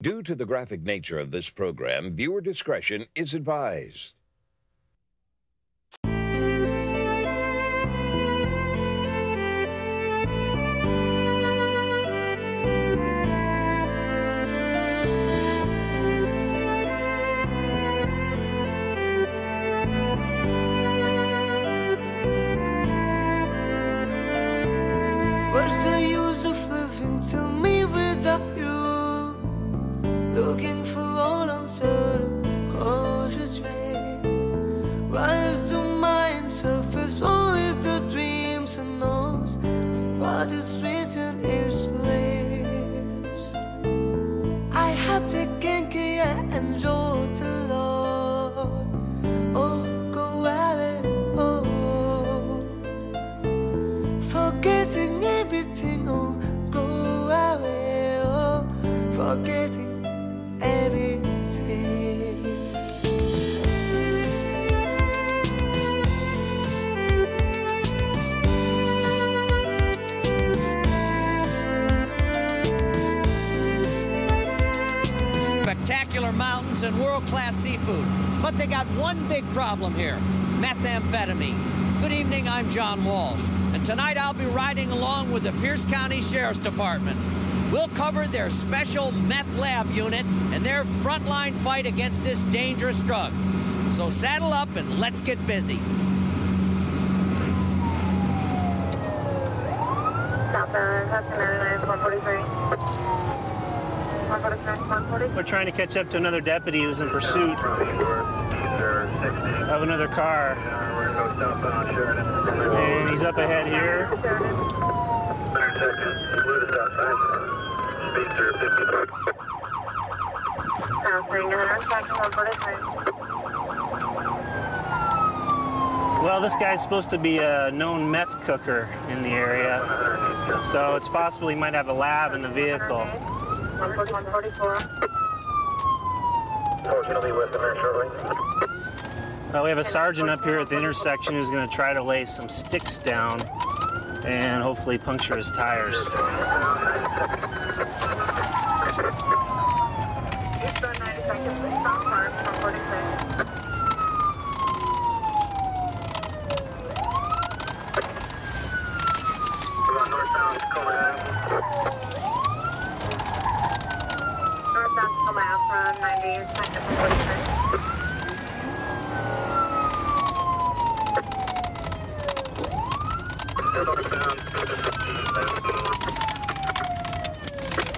Due to the graphic nature of this program, viewer discretion is advised. What's the use of living? Tell me without you. Looking for all uncertain, cautious way. Rise to mind, surface only the dreams and knows what is written in slaves. I have taken care and wrote the law. Oh, go away, oh. Forgetting everything, oh, go away, oh, forgetting everything. Spectacular mountains and world-class seafood, but they got one big problem here: methamphetamine. Good evening, I'm John Walsh. And tonight I'll be riding along with the Pierce County Sheriff's Department. We'll cover their special meth lab unit and their frontline fight against this dangerous drug. So saddle up and let's get busy. We're trying to catch up to another deputy who's in pursuit of another car. And he's up ahead here. Well, this guy's supposed to be a known meth cooker in the area, so it's possible he might have a lab in the vehicle. 144. He'll be with him very shortly. We have a sergeant up here at the intersection who's going to try to lay some sticks down and hopefully puncture his tires.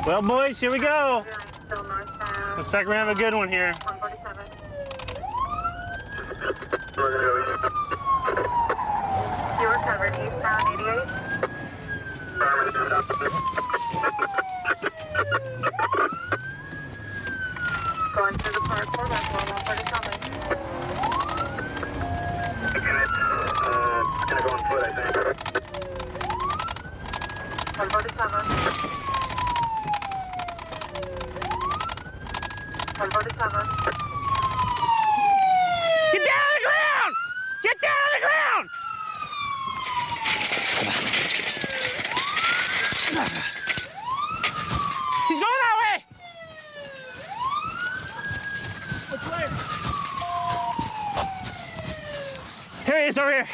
Well, boys, here we go. Looks like we're gonna have a good one here. You recovered eastbound 88. Going through the park, that's 147. Again, it's gonna go on foot, I think. 147. 147. Get down on the ground! Get down on the ground! He's going that way! Which way? Here he is, over here.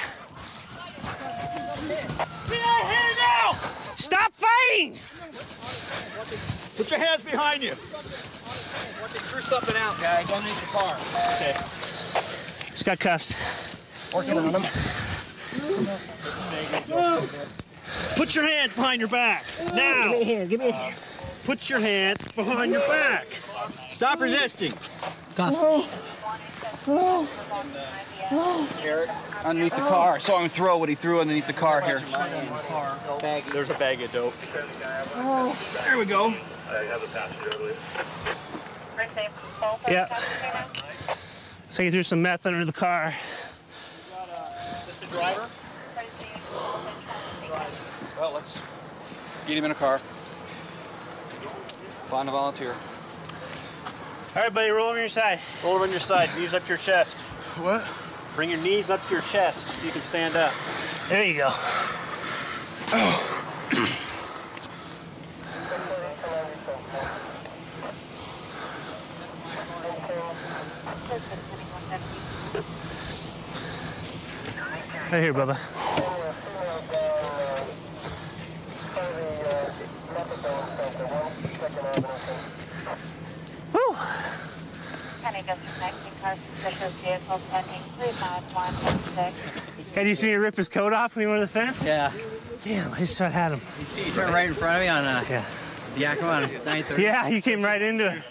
Get out of here now! Stop fighting! Put your hands behind you. Threw something out, guys, underneath the car. Okay. Just got cuffs. Working on them. Put your hands behind your back. Now. Give me a hand, give me a hand. Put your hands behind your back. Stop resisting. Eric, underneath the car. I saw him throw what he threw underneath the car here. There's a bag of dope. There we go. I have the passenger, I believe. Yeah. So you threw some meth under the car. Is this the driver? Well, let's get him in a car. Find a volunteer. All right, buddy, roll over your side. Roll over on your side. Knees up to your chest. What? Bring your knees up to your chest so you can stand up. There you go. Right here, Bubba. Woo! Hey, do you see me rip his coat off when he went to the fence? Yeah. Damn, I just about had him. You see, you turned right in front of me on Yakima on 930. Yeah, you came right into it.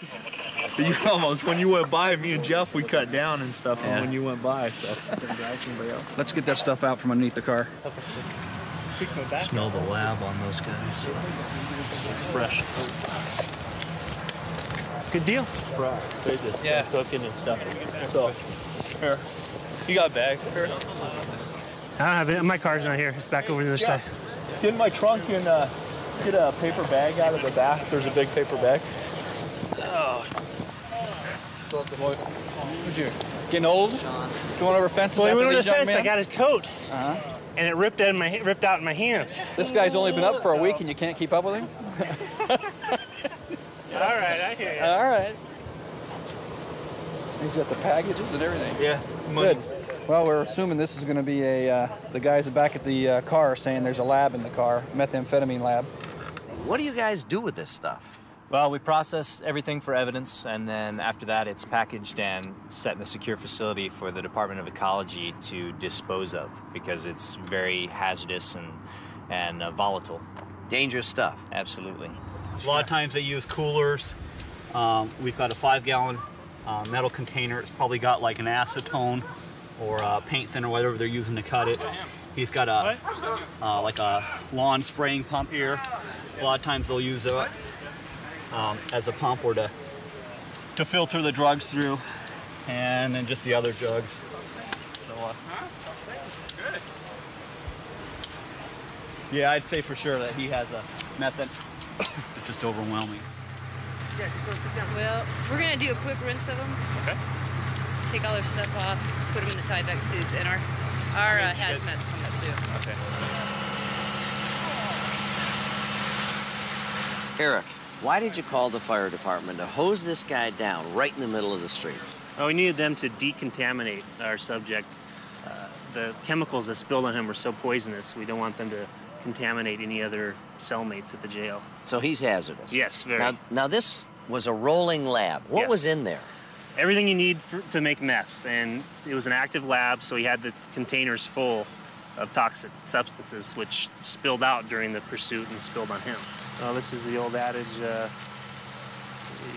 You almost, when you went by, me and Jeff, we cut down and stuff when you went by, so. Let's get that stuff out from underneath the car. Smell the lab on those guys. Fresh. Good deal. Right. They just cooking and stuff. So, here. You got a bag? Here. I don't have it. My car's not here. It's back over to the other side. Get in my trunk and get a paper bag out of the back. There's a big paper bag. Oh. Getting old? Going over fences Well, he after went over these the young fence. men? I got his coat. And it ripped out in my hands. This guy's only been up for a week and you can't keep up with him? All right, I hear you. All right. He's got the packages and everything. Yeah. Good. Well, we're assuming this is going to be the guys back at the car saying there's a lab in the car, methamphetamine lab. What do you guys do with this stuff? Well, we process everything for evidence, and then after that, it's packaged and set in a secure facility for the Department of Ecology to dispose of, because it's very hazardous and volatile. Dangerous stuff. Absolutely. A lot of times they use coolers. We've got a 5-gallon metal container. It's probably got like an acetone or a paint thinner, whatever they're using to cut it. He's got a like a lawn spraying pump here. A lot of times they'll use it as a pump or to filter the drugs through, and then just the other drugs. So, yeah, I'd say for sure that he has a method. It's just overwhelming. Well, we're gonna do a quick rinse of them. Okay. Take all their stuff off, put them in the Tyvek suits, and our hazmat's coming up too. Okay. Eric, why did you call the fire department to hose this guy down right in the middle of the street? Oh, we needed them to decontaminate our subject. The chemicals that spilled on him were so poisonous, we don't want them to contaminate any other cellmates at the jail. So he's hazardous? Yes, very. Now this was a rolling lab. What was in there? Everything you need to make meth, and it was an active lab, so he had the containers full of toxic substances, which spilled out during the pursuit and spilled on him. Well, this is the old adage,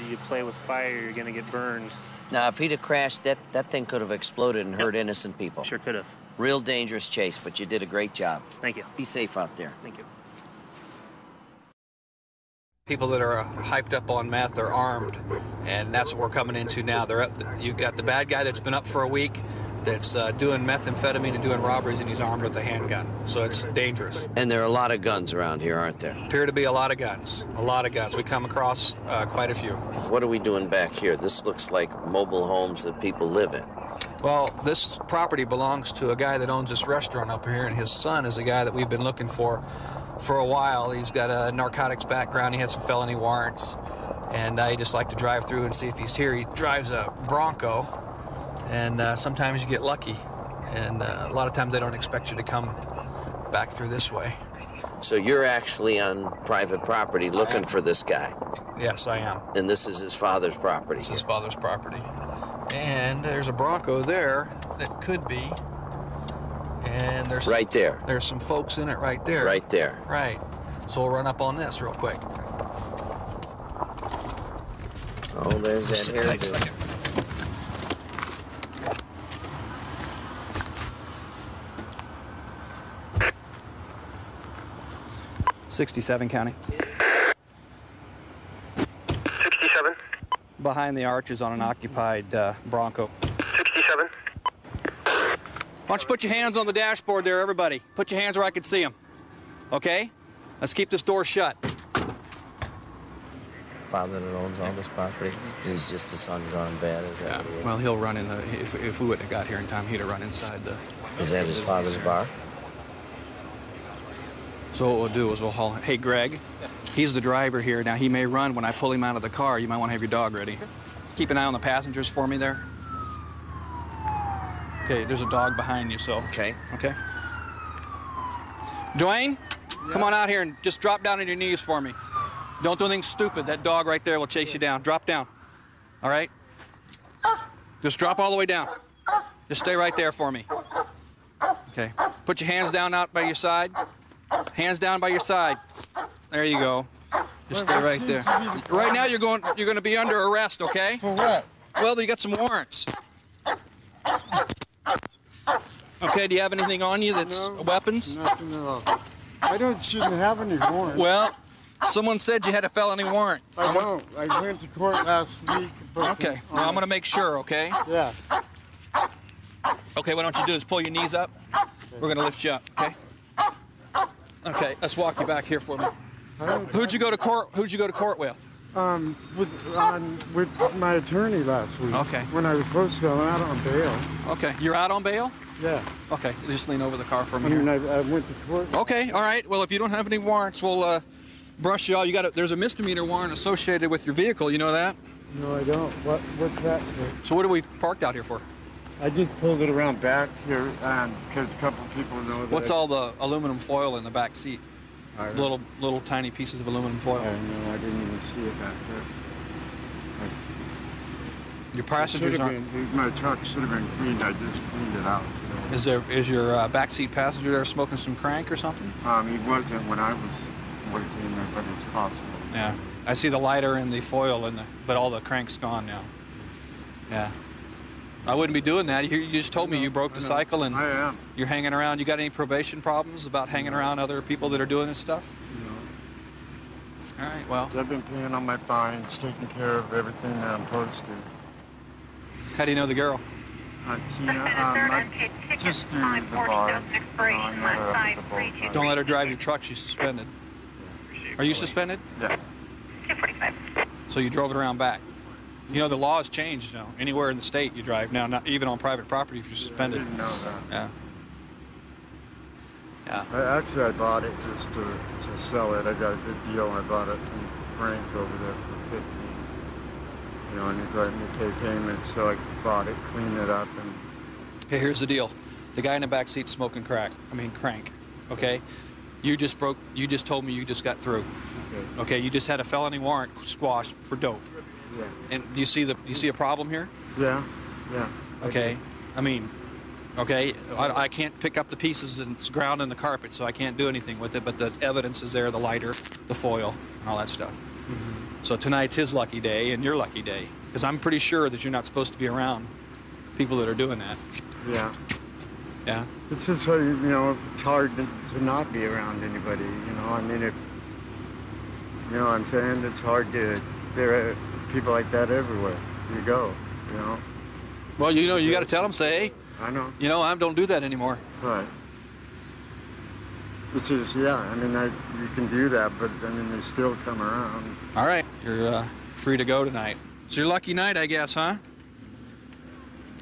you play with fire, you're gonna get burned. Now, if he'd have crashed, that thing could have exploded and hurt innocent people. Sure could have. Real dangerous chase, but you did a great job. Thank you. Be safe out there. Thank you. People that are hyped up on meth, they're armed, and that's what we're coming into now. You've got the bad guy that's been up for a week, that's doing methamphetamine and doing robberies, and he's armed with a handgun. So it's dangerous. And there are a lot of guns around here, aren't there? Appear to be a lot of guns. A lot of guns. We come across quite a few. What are we doing back here? This looks like mobile homes that people live in. Well, this property belongs to a guy that owns this restaurant up here, and his son is a guy that we've been looking for a while. He's got a narcotics background. He has some felony warrants, and he just like to drive through and see if he's here. He drives a Bronco, and sometimes you get lucky, and a lot of times they don't expect you to come back through this way. So you're actually on private property looking for this guy? Yes, I am. And this is his father's property? This is his father's property. And there's a Bronco there that could be. And there's right there. There's some folks in it right there. Right there. Right. So we'll run up on this real quick. Oh, there's that hair. Take a second. '67 County. 67. Behind the arches on an occupied Bronco. 67. Why don't you put your hands on the dashboard there, everybody? Put your hands where I can see them. Okay? Let's keep this door shut. Father that owns all this property? He's just the son gone bad, is that what it is? Well, he'll run in the... If we would have got here in time, he'd have run inside the... Is that his father's bar? So what we'll do is we'll haul... Hey, Greg, he's the driver here. Now, he may run when I pull him out of the car. You might want to have your dog ready. Keep an eye on the passengers for me there. Okay, there's a dog behind you, so... Okay. Okay? Dwayne, come on out here and just drop down on your knees for me. Don't do anything stupid. That dog right there will chase you down. Drop down. All right? Just drop all the way down. Just stay right there for me. Okay. Put your hands down out by your side. Hands down by your side. There you go. Just stay right there. Right now you're going to be under arrest, okay? For what? Well, you got some warrants. Okay, do you have anything on you that's weapons? Nothing at all. Shouldn't have any warrants. Well, someone said you had a felony warrant. I don't. I went to court last week. Okay, well, I'm going to make sure, okay? Yeah. Okay, what don't you do is pull your knees up. We're going to lift you up, okay? Okay, let's walk you back here for me. Who'd you go to court with? With my attorney last week. Okay. When I was supposed to, I'm out on bail. Okay, you're out on bail? Yeah. Okay, just lean over the car for me. I went to court. Okay, all right. Well, if you don't have any warrants, we'll brush you off. There's a misdemeanor warrant associated with your vehicle. You know that? No, I don't. What's that for? So what are we parked out here for? I just pulled it around back here because a couple people know that. What's all the aluminum foil in the back seat? Little tiny pieces of aluminum foil. I know. I didn't even see it back there. Your passengers aren't. My truck should have been cleaned. I just cleaned it out today. Is your backseat passenger there smoking some crank or something? He wasn't when I was working there, but it's possible. Yeah, I see the lighter and the foil, but all the crank's gone now. Yeah, I wouldn't be doing that. You just told me you broke the cycle and I am. You're hanging around. You got any probation problems about hanging around other people that are doing this stuff? No. All right. Well, I've been paying on my fines, taking care of everything that I'm supposed to. How do you know the girl? Tina, just through the bars. Don't let her drive your truck. She's suspended. Are you suspended? Yeah. So you drove it around back. You know, the law has changed now. Anywhere in the state you drive now, not even on private property if you're suspended. I didn't know that. Yeah. Actually, I bought it just to sell it. I got a good deal. I bought it from Frank over there for $15. And he's letting me pay payments, so I bought it, cleaned it up, and... Okay, here's the deal. The guy in the back seat smoking crank, okay? You just told me you just got through. Okay, you just had a felony warrant squashed for dope. Yeah. And you see a problem here? Yeah. Okay. I mean, okay, I can't pick up the pieces and it's ground in the carpet, so I can't do anything with it, but the evidence is there, the lighter, the foil, and all that stuff. Mm-hmm. So tonight's his lucky day and your lucky day, because I'm pretty sure that you're not supposed to be around people that are doing that. Yeah. Yeah? It's just, it's hard to not be around anybody, I mean, you know what I'm saying? It's hard there are people like that everywhere you go, Well, you got to tell them, say, hey, I know. I don't do that anymore. Right. It's just, you can do that, but, they still come around. All right. You're free to go tonight. It's your lucky night, I guess, huh?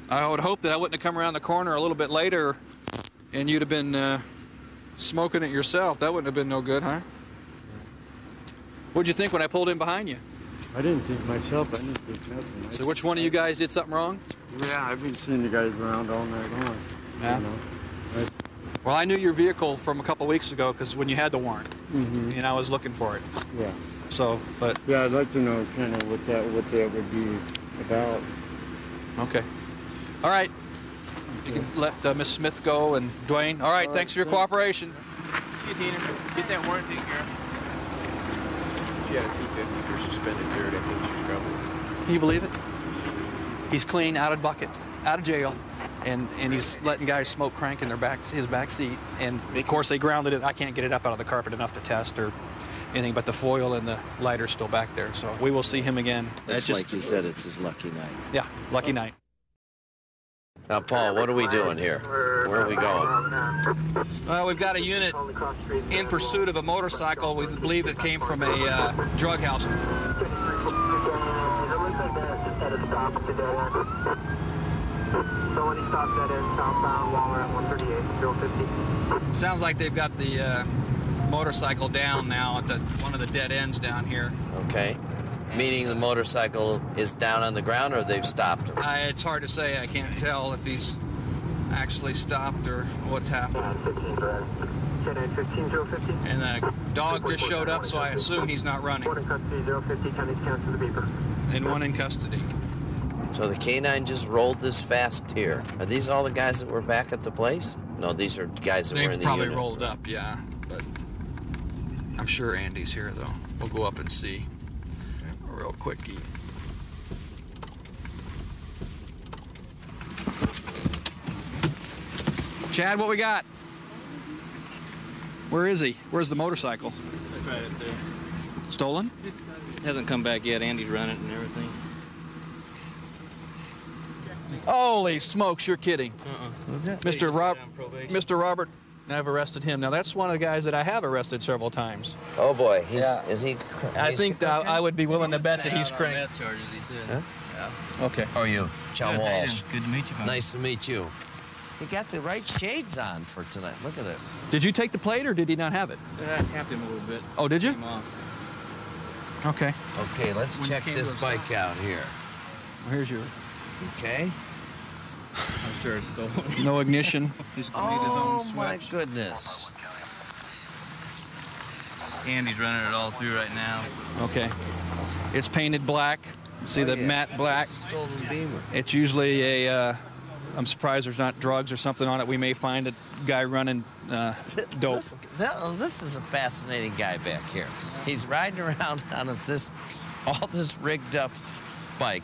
I would hope that I wouldn't have come around the corner a little bit later and you'd have been smoking it yourself. That wouldn't have been no good, huh? What'd you think when I pulled in behind you? I didn't think myself. I didn't think nothing. So which one of you guys did something wrong? Yeah, I've been seeing you guys around all night long. Yeah. Well, I knew your vehicle from a couple weeks ago because when you had the warrant, and I was looking for it. Yeah. So, but yeah, I'd like to know kind of what that would be about. Okay. All right. You can let Miss Smith go and Dwayne. All right. Thanks for your cooperation. See you, Tina. Get that warrant taken care of. She had a 250 for suspended period. I think she's probably. Can you believe it? He's clean, out of bucket, out of jail, and he's letting guys smoke crank in his back seat. And of course they grounded it. I can't get it up out of the carpet enough to test or anything, but the foil and the lighter's still back there. So we will see him again. That's just, like you said, it's his lucky night. Yeah, lucky night. Now, Paul, what are we doing here? Where are we going? Well, we've got a unit in pursuit of a motorcycle. We believe it came from a drug house. Sounds like they've got the motorcycle down now at one of the dead ends down here. Okay. Meaning the motorcycle is down on the ground or they've stopped him? It's hard to say. I can't tell if he's actually stopped or what's happened. And the dog just showed up, so I assume he's not running. And one in custody. So the canine just rolled this fast here. Are these all the guys that were back at the place? No, these are guys that were in the probably unit. rolled up, yeah. But I'm sure Andy's here, though. We'll go up and see real quickie. Chad, what we got? Where is he? Where's the motorcycle? Right up there. Stolen? Hasn't come back yet. Andy's running it and everything. Holy smokes, you're kidding. Mr. Mr. Robert, I've arrested him. Now, that's one of the guys that I have arrested several times. Oh, boy. Is he? I think I would be willing to bet that he's cranked. Meth charges, he said. Huh? Okay. How are you? John Walsh. Good to meet you. Nice to meet you. He got the right shades on for tonight. Look at this. Did you take the plate, or did he not have it? I tapped him a little bit. Oh, did you? Came off. Okay. Okay, let's check this bike out here. Here's your... Okay. I'm sure it's stolen. No ignition. He's gonna need his own Oh, switch. my goodness. Andy's running it all through right now. Okay. It's painted black. See the matte black? It's a stolen Beamer. It's usually a... I'm surprised there's not drugs or something on it. We may find a guy running dope. This is a fascinating guy back here. He's riding around on all this rigged up bike,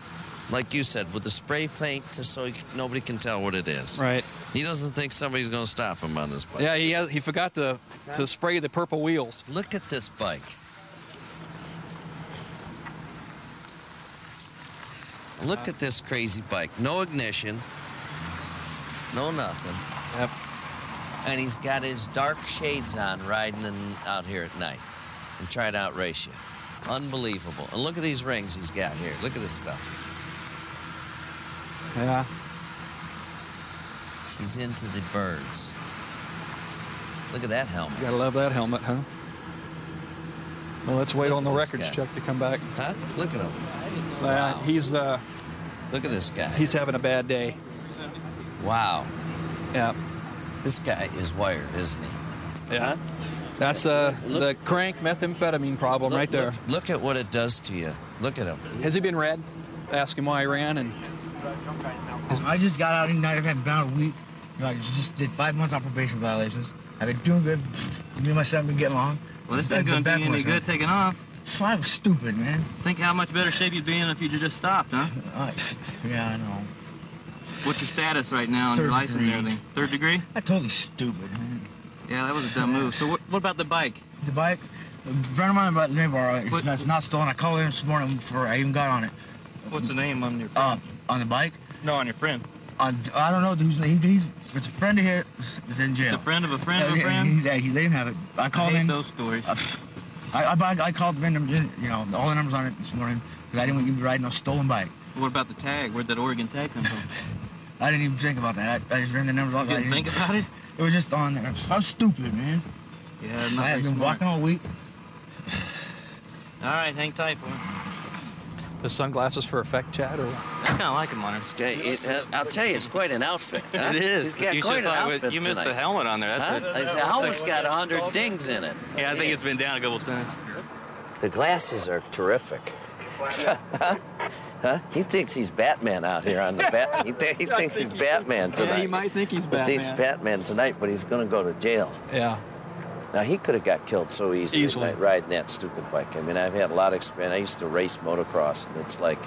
like you said, with the spray paint so nobody can tell what it is. Right. He doesn't think somebody's going to stop him on this bike. Yeah, he forgot to spray the purple wheels. Look at this bike. Look at this crazy bike. No ignition. No nothing. Yep. And he's got his dark shades on riding out here at night and trying to outrace you. Unbelievable. And look at these rings he's got here. Look at this stuff. Yeah. He's into the birds. Look at that helmet. You gotta love that helmet, huh? Well, let's wait on the this records guy. check to come back. Huh? Look at him. Wow. He's Look at this guy. he's having a bad day. Wow. Yeah. This guy is wired, isn't he? Yeah. That's the crank methamphetamine problem right there. Look at what it does to you. Look at him. Has he been red? Ask him why he ran and... I just got out in I've been about a week. I just did 5 months on probation violations. I've been doing good. Me and my son been getting along. Well, this isn't going to do you any good taking off. So I was stupid, man. Think how much better shape you'd be in if you just stopped, huh? Yeah, I know. What's your status right now on your license and everything? 3rd degree? That's totally stupid, man. Yeah, that was a dumb move. So what about the bike? The bike? A friend of mine about the borrow. It's not stolen. I called in this morning before I even got on it. What's the name on your friend? On the bike? No, on your friend. I don't know. It's a friend of his. Is in jail. It's a friend of a friend of a friend? Yeah, he didn't have it. I called in. those stories. I called the number, all the numbers on it this morning because I didn't want you to be riding a stolen bike. What about the tag? Where'd that Oregon tag come from? I didn't even think about that. I just ran the numbers off. You didn't think about it? It was just on there. I was stupid, man. Yeah, I had been walking all week. All right, hang tight, boy. The sunglasses for effect, Chad? Or... I kind of like him on it. I'll tell you, it's quite an outfit. Huh? It is. He's got quite an outfit You missed tonight. the helmet on there. That's The helmet's got 100 dings in it. Yeah, I think it's been down a couple times. The glasses are terrific. Huh? He thinks he's Batman out here on the bat. He thinks he's Batman tonight. Yeah, he might think he's Batman. He thinks Batman tonight, but he's going to go to jail. Yeah. Now, he could have got killed so easily tonight riding that stupid bike. I mean, I've had a lot of experience. I used to race motocross, and it's like,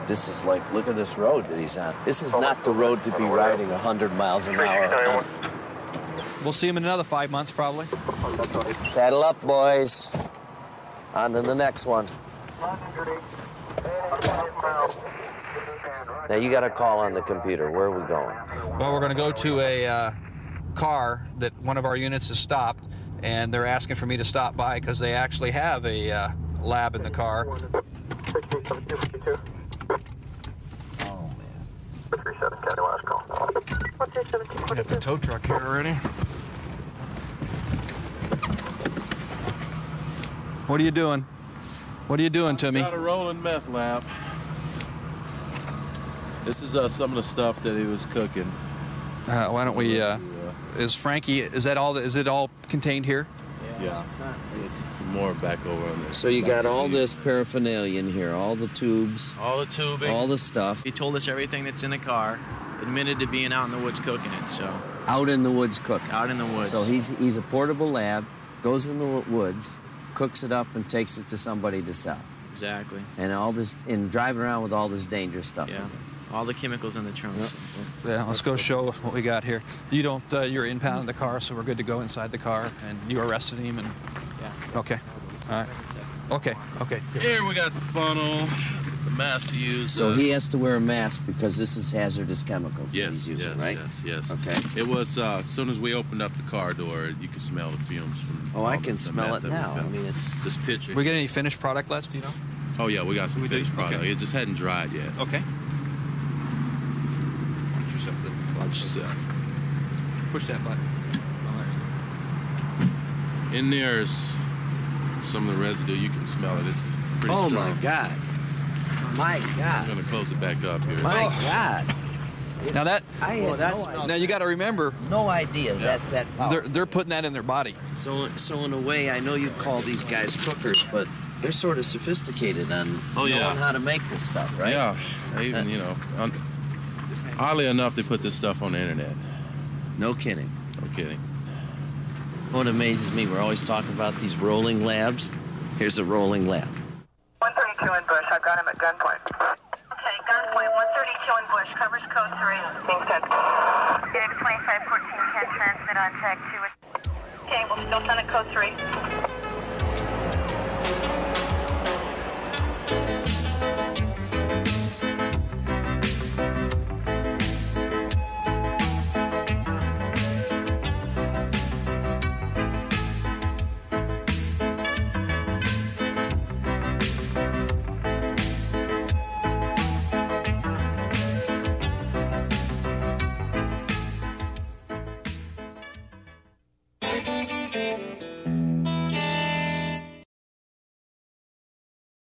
this is like, look at this road that he's on. This is not the road to be riding 100 miles an hour. We'll see him in another 5 months, probably. Saddle up, boys. On to the next one. Now, you got a call on the computer. Where are we going? Well, we're going to go to a car that one of our units has stopped, and they're asking for me to stop by because they actually have a lab in the car. Oh, man. Got the tow truck here already. What are you doing? What are you doing to me? Got a rolling meth lab. This is some of the stuff that he was cooking. Why don't we is Frankie. Is that all? Is it all contained here? Yeah. Some more back over on there. So you got all this paraphernalia in here, all the tubes, All the tubing. all the stuff. He told us everything that's in the car. Admitted to being out in the woods cooking it, so. Out in the woods cooking. Out in the woods. So he's a portable lab, goes in the woods, cooks it up, and takes it to somebody to sell. Exactly. And all this, and driving around with all this dangerous stuff. Yeah. All the chemicals in the trunk. Yep. Yeah, let's go show what we got here. You don't, you're impounding the car, so we're good to go inside the car, and you arrested him, and... Yeah. Okay. All right. Okay, okay. Here we got the funnel, the mask he used. So he has to wear a mask because this is hazardous chemicals that Yes, he's using, yes, right? yes. Okay. It was, as soon as we opened up the car door, you could smell the fumes from... Oh, I all can the smell meth it that we now. I found. mean, it's... This picture. We get any finished product, Les, do you know? Oh, yeah, we got some We do? finished product. Okay. It just hadn't dried yet. Okay. Watch yourself. Push that button. In there's some of the residue. You can smell it. It's pretty Oh, strong. my God. My God. I'm going to close it back up here. My God. Now that... I had no idea. Now you got to remember... No idea that's that power. They're putting that in their body. So in a way, I know you call these guys cookers, but they're sort of sophisticated on knowing how to make this stuff, right? Yeah. Even, oddly enough, they put this stuff on the internet. No kidding. No kidding. What amazes me, we're always talking about these rolling labs. Here's a rolling lab. 132 in Bush. I've got him at gunpoint. Okay, gunpoint, 132 in Bush, covers code 3. Being sent. David 2514 can transmit on tag 2. Okay, we'll still send it code 3.